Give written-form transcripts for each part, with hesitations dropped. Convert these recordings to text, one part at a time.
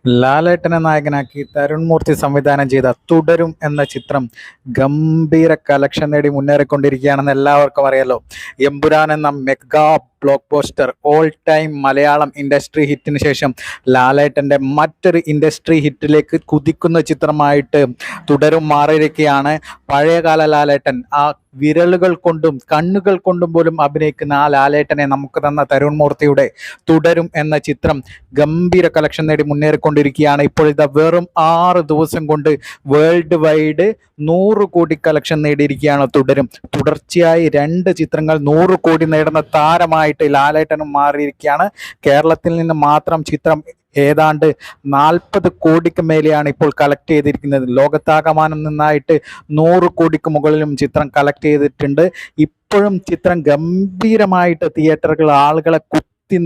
ലാലേട്ടനെ നായകനാക്കി തരുൺ മൂർത്തി സംവിധാനം ചെയ്ത തുടരും എന്ന ചിത്രം ഗംഭീര കളക്ഷൻ നേടി മുന്നേറിക്കൊണ്ടിരിക്കുകയാണെന്ന് എല്ലാവർക്കും അറിയാലോ. എമ്പുരാൻ എന്ന mega blockbuster all time Malayalam industry ഹിറ്റിന് ശേഷം ലാലേട്ടൻ്റെ മറ്റൊരു ഇൻഡസ്ട്രി ഹിറ്റിലേക്ക് കുതിക്കുന്ന ചിത്രമായിട്ട് തുടരും മാറിയിരിക്കുകയാണ്. പഴയകാല ലാലേട്ടൻ, ആ വിരലുകൾ കൊണ്ടും കണ്ണുകൾ കൊണ്ടും പോലും അഭിനയിക്കുന്ന ആ ലാലേട്ടനെ നമുക്ക് തന്ന തരുൺ മൂർത്തിയുടെ തുടരും എന്ന ചിത്രം ഗംഭീര കളക്ഷൻ നേടി മുന്നേറിക്കൊണ്ടിരിക്കുകയാണ്. ഇപ്പോൾ ഇതാ വെറും 6 ദിവസം കൊണ്ട് വേൾഡ് വൈഡ് 100 കോടി കളക്ഷൻ നേടിയിരിക്കുകയാണ് തുടരും. തുടർച്ചയായി 2 ചിത്രങ്ങൾ 100 കോടി നേടുന്ന താരമായിട്ട് ലാലേട്ടനും മാറിയിരിക്കുകയാണ്. കേരളത്തിൽ നിന്ന് മാത്രം ചിത്രം ഏതാണ്ട് 40 കോടിക്ക് മേലെയാണ് ഇപ്പോൾ കളക്ട് ചെയ്തിരിക്കുന്നത്. ലോകത്താകമാനം നിന്നായിട്ട് 100 കോടിക്ക് മുകളിലും ചിത്രം കളക്ട് ചെയ്തിട്ടുണ്ട്. ഇപ്പോഴും ചിത്രം ഗംഭീരമായിട്ട് തിയേറ്ററുകൾ ആളുകളെ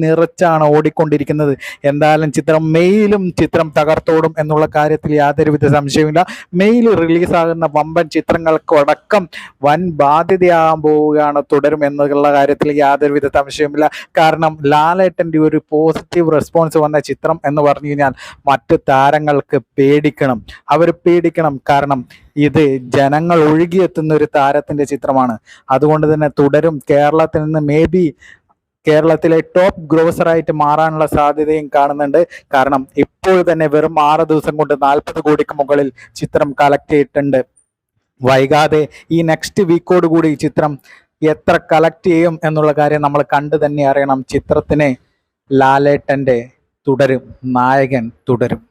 നിറച്ചാണ് ഓടിക്കൊണ്ടിരിക്കുന്നത്. എന്തായാലും ചിത്രം മെയിലും ചിത്രം തകർത്തോടും എന്നുള്ള കാര്യത്തിൽ യാതൊരുവിധ സംശയമില്ല. മെയിൽ റിലീസാകുന്ന വമ്പൻ ചിത്രങ്ങൾക്കടക്കം വൻ ബാധ്യതയാകാൻ പോവുകയാണ് തുടരും എന്നുള്ള കാര്യത്തിൽ യാതൊരുവിധ സംശയമില്ല. കാരണം ലാലേട്ടൻ്റെ ഒരു പോസിറ്റീവ് റെസ്പോൺസ് വന്ന ചിത്രം എന്ന് പറഞ്ഞു കഴിഞ്ഞാൽ മറ്റ് താരങ്ങൾക്ക് പേടിക്കണം, അവർ പേടിക്കണം. കാരണം ഇത് ജനങ്ങൾ ഒഴുകിയെത്തുന്ന ഒരു താരത്തിൻ്റെ ചിത്രമാണ്. അതുകൊണ്ട് തന്നെ തുടരും കേരളത്തിൽ നിന്ന് കേരളത്തിലെ ടോപ്പ് ഗ്രോസറായിട്ട് മാറാനുള്ള സാധ്യതയും കാണുന്നുണ്ട്. കാരണം ഇപ്പോൾ തന്നെ വെറും 6 ദിവസം കൊണ്ട് 40 കോടിക്ക് മുകളിൽ ചിത്രം കളക്ട് ചെയ്തിട്ടുണ്ട്. വൈകാതെ ഈ നെക്സ്റ്റ് വീക്കോട് കൂടി ചിത്രം എത്ര കളക്ട് ചെയ്യും എന്നുള്ള കാര്യം നമ്മൾ കണ്ടു തന്നെ അറിയണം. ചിത്രത്തിന് ലാലേട്ടൻ്റെ തുടരും, നായകൻ തുടരും.